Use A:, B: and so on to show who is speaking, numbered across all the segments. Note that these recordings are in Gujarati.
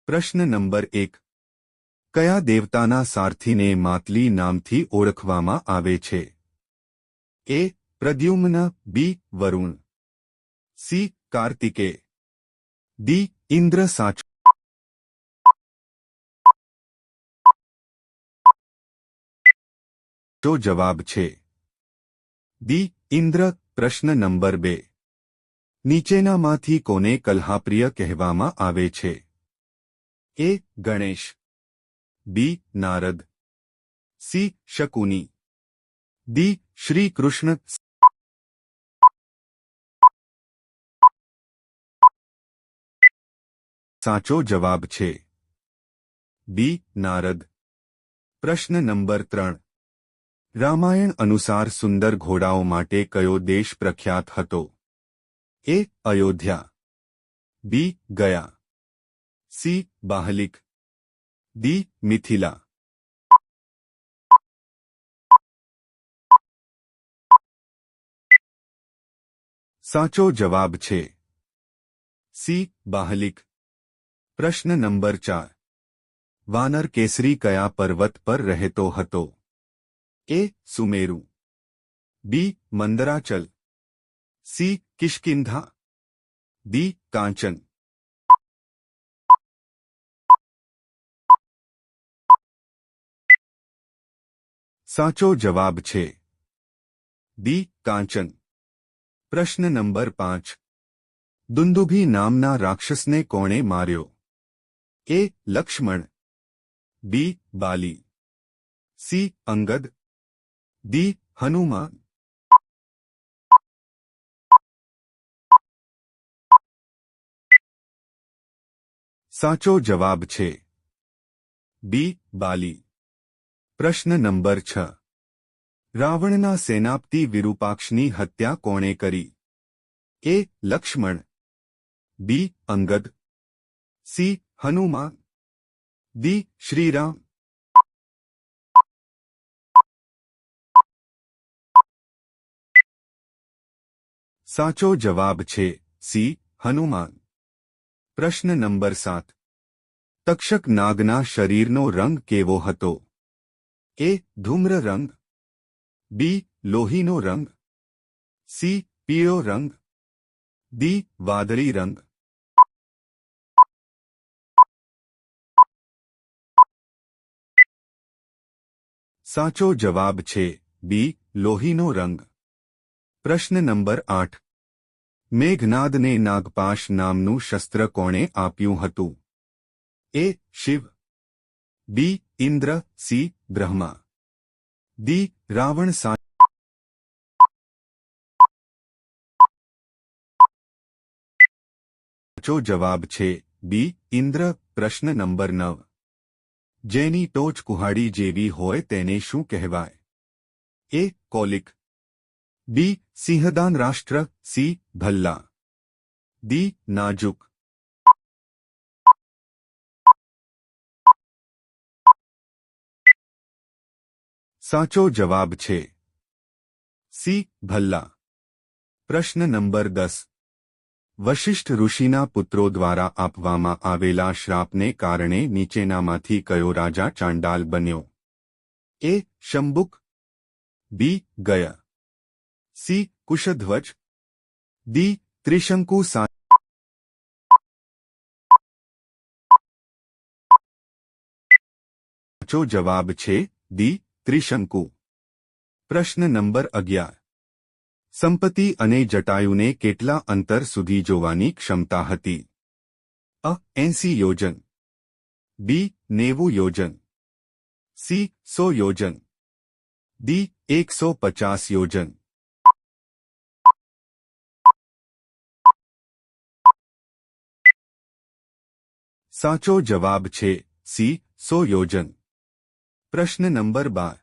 A: પ્રશ્ન નંબર 1. કયા દેવતાના સારથીને માતલી નામથી ઓળખવામાં આવે છે? એ. પ્રદ્યુમ્ન, બી. વરુણ, સી. કાર્તિકે, ડી. ઇન્દ્ર. સાચો જવાબ છે ડી. ઇન્દ્ર. પ્રશ્ન નંબર 2. નીચેનામાંથી કોને કલ્હાપ્રિય કહેવામાં આવે છે? એ. ગણેશ, બી. નારદ, સી. શકુની, ડી. શ્રી કૃષ્ણ. સાચો જવાબ છે બી. નારદ. પ્રશ્ન નંબર 3. રામાયણ અનુસાર સુંદર ઘોડાઓ માટે કયો દેશ પ્રખ્યાત હતો? એ. અયોધ્યા, બી. ગયા, સી. બાહલિક, ડી. મિથિલા. સાચો જવાબ છે સી. બાહલિક. પ્રશ્ન નંબર 4. વાનર કેસરી કયા પર્વત પર રહેતો હતો? એ. સુમેરુ, બી. મંદરાચલ, સી. કિષ્કિંધા, ડી. કાંચન. સાચો જવાબ છે ડી. કાંચન. પ્રશ્ન નંબર 5. દુંદુભી નામના રાક્ષસને કોણે માર્યો? એ. લક્ષ્મણ, બી. બાલી, સી. અંગદ, ડી. હનુમાન. સાચો જવાબ છે બી. બાલી. પ્રશ્ન નંબર 6. રાવણના સેનાપતિ વિરૂપાક્ષની હત્યા કોણે કરી? એ. લક્ષ્મણ, બી. અંગદ, સી. હનુમાન, ડી. શ્રીરામ. સાચો જવાબ છે સી. હનુમાન. પ્રશ્ન નંબર 7. તક્ષક નાગના શરીરનો રંગ કેવો હતો? એ. ધૂમ્ર રંગ, બી. લોહીનો રંગ, સી. પીળો રંગ, ડી. વાદળી રંગ. સાચો જવાબ છે બી. લોહીનો રંગ. પ્રશ્ન નંબર 8. મેઘનાદને નાગપાશ નામનું શસ્ત્ર કોણે આપ્યું હતું? એ. શિવ, બી. ઇન્દ્ર, સી. બ્રહ્મા, ડી. રાવણ. સાચો જવાબ છે બી. ઇન્દ્ર. પ્રશ્ન નંબર 9. જેની ટોચ કુહાડી જેવી હોય તેને શું કહેવાય? એ. કોલિક, બી. સિંહદાન રાષ્ટ્ર, સી. ભલ્લા, ડી. નાજુક. સાચો જવાબ છે સી. ભલ્લા. પ્રશ્ન નંબર 10. વશિષ્ઠ ઋષિના પુત્રો દ્વારા આપવામાં આવેલા શ્રાપને કારણે નીચેનામાંથી કયો રાજા ચાંડાલ બન્યો? એ. શંબુક, બી. ગય, સી. કુશધ્વજ, ડી. ત્રિશંકુ. સાચો જવાબ છે ડી. ત્રિશંકુ. પ્રશ્ન નંબર 11. સંપત્તિ અને જટાયુને કેટલા અંતર સુધી જોવાની ક્ષમતા હતી? અ. 80 યોજન, બી. 90 યોજન, સી. 100 યોજન, ડી. 150 યોજન. સાચો જવાબ છે સી. 100 યોજન. પ્રશ્ન નંબર 12.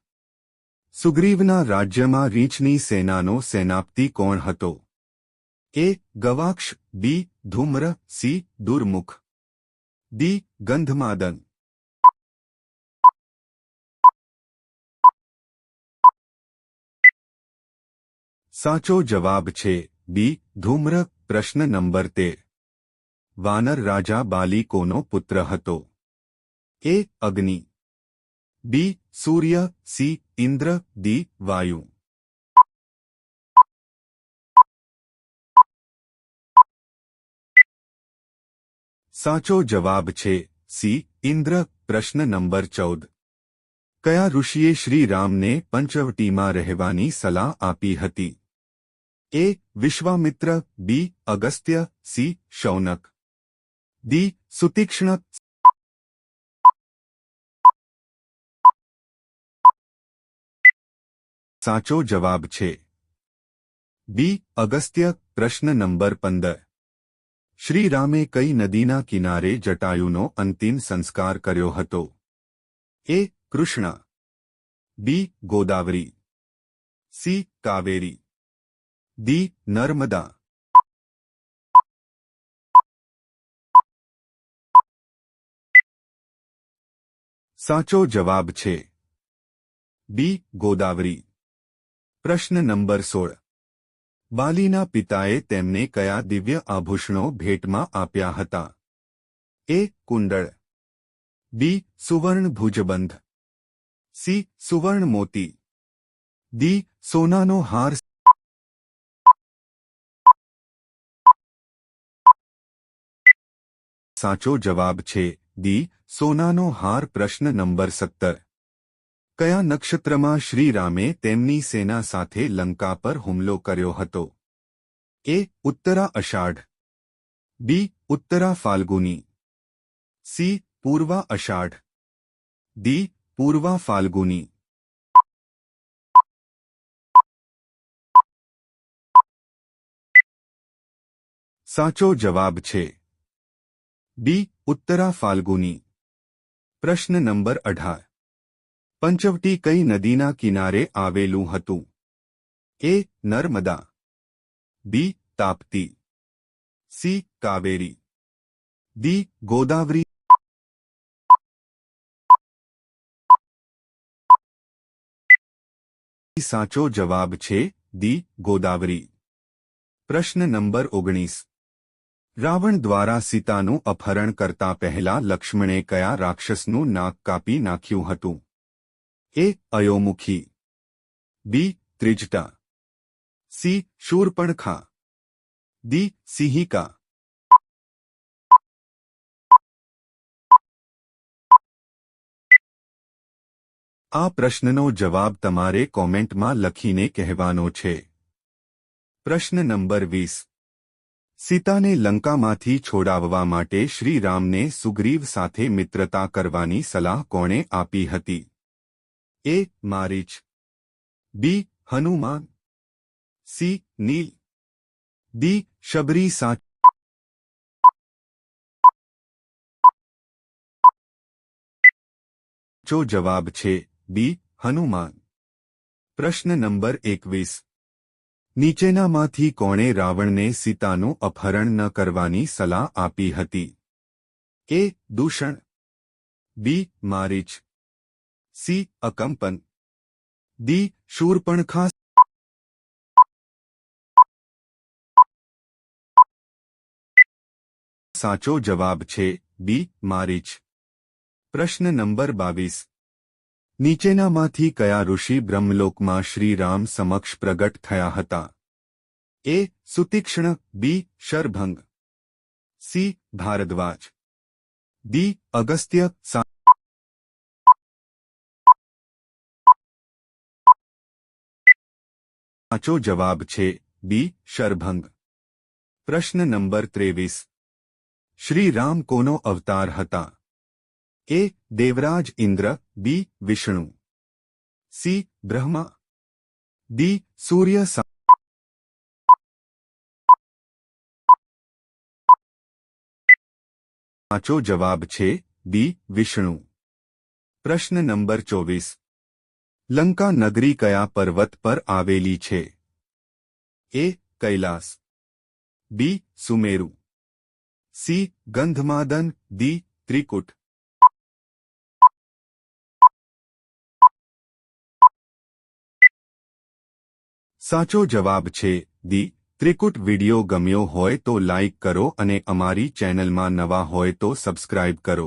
A: સુગ્રીવના રાજ્યમાં રીંછની સેનાનો સેનાપતિ કોણ હતો? એ. ગવાક્ષ, બી. ધૂમ્ર, સી. દુર્મુખ, ડી. ગંધમાદન. સાચો જવાબ છે બી. ધૂમ્ર. પ્રશ્ન નંબર 13. વાનર રાજા બાલી કોનો પુત્ર હતો? એ. અગ્નિ, બી. સૂર્ય, સી. ઇન્દ્ર, ડી. વાયુ. સાચો જવાબ છે સી. ઇન્દ્ર. પ્રશ્ન નંબર 14. કયા ઋષિએ શ્રી રામને પંચવટીમાં રહેવાની સલાહ આપી હતી? એ. વિશ્વામિત્ર, બી. અગસ્ત્ય, સી. શૌનક, ડી. સુતીક્ષ્ણ. સાચો જવાબ છે બી. અગસ્ત્ય. પ્રશ્ન નંબર 15. શ્રી રામે કઈ નદીના કિનારે જટાયુનો અંતિમ સંસ્કાર કર્યો હતો? એ. કૃષ્ણ, બી. ગોદાવરી, સી. કાવેરી, ડી. નર્મદા. સાચો જવાબ છે બી. ગોદાવરી. પ્રશ્ન નંબર 16. બાલીના પિતાએ તેમને કયા દિવ્ય આભૂષણો ભેટમાં આપ્યા હતા? એ. કુંડળ, બી. સુવર્ણ ભુજબંધ, સી. સુવર્ણ મોતી, ડી. સોનાનો હાર. સાચો જવાબ છે ડી. સોનાનો હાર. પ્રશ્ન નંબર 17. કયા નક્ષત્રમાં શ્રી રામે તેમની સેના સાથે લંકા પર હુમલો કર્યો હતો? એ. ઉત્તરા અષાઢ, બી. ઉત્તરા ફાલ્ગુની, સી. પૂર્વા અષાઢ, ડી. પૂર્વા ફાલ્ગુની. સાચો જવાબ છે બી. ઉત્તરા ફાલ્ગુની. પ્રશ્ન નંબર 18. પંચવટી કઈ નદીના કિનારે આવેલું હતું? એ. નર્મદા, બી. તાપ્તી, સી. કાવેરી, ડી. ગોદાવરી. સાચો જવાબ છે ડી. ગોદાવરી. પ્રશ્ન નંબર 19. રાવણ દ્વારા સીતાનું અપહરણ કરતા પહેલા લક્ષ્મણે કયા રાક્ષસનું નાક કાપી નાખ્યું હતું? એ. અયોમુખી, બી. ત્રિજટા, સી. શૂર્પણખા, ડી. સિંહિકા. આ પ્રશ્નનો જવાબ તમારે કોમેન્ટમાં લખીને કહેવાનો છે. પ્રશ્ન નંબર 20. સીતાને લંકામાંથી છોડાવવા માટે શ્રી રામને સુગ્રીવ સાથે મિત્રતા કરવાની સલાહ કોણે આપી હતી? એ. મારીચ, બી. હનુમાન, સી. નીલ, ડી. શબરી. સાચો જવાબ છે બી. હનુમાન. પ્રશ્ન નંબર 21. નીચેનામાંથી કોણે રાવણને સીતાનું અપહરણ ન કરવાની સલાહ આપી હતી? એ. દૂષણ, બી. મારીચ, સી. અકંપન, ડી. શૂર્પણખા. સાચો જવાબ છે બી. મારીચ. પ્રશ્ન નંબર 22. નીચેનામાંથી કયા ઋષિ બ્રહ્મલોકમાં શ્રી રામ સમક્ષ પ્રગટ થયા હતા? એ. સુતીક્ષ્ણ, બી. શરભંગ, સી. ભારદ્વાજ, ડી. અગસ્ત્ય. સાચો જવાબ છે બી. શરભંગ. પ્રશ્ન નંબર 23. શ્રી રામ કોનો અવતાર હતા? એ. દેવરાજ ઇન્દ્ર, બી. વિષ્ણુ, સી. બ્રહ્મા, ડી. સૂર્ય. સાચો જવાબ છે બી. વિષ્ણુ. પ્રશ્ન નંબર 24. લંકા નગરી કયા પર્વત પર આવેલી છે? એ. કૈલાસ, બી. સુમેરુ, સી. ગંધમાદન, ડી. ત્રિકુટ. સાચો જવાબ છે ડી. ત્રિકુટ વિડિયો ગમ્યો હોય તો લાઇક કરો અને અમારી ચેનલમાં નવા હોય તો સબસ્ક્રાઇબ કરો.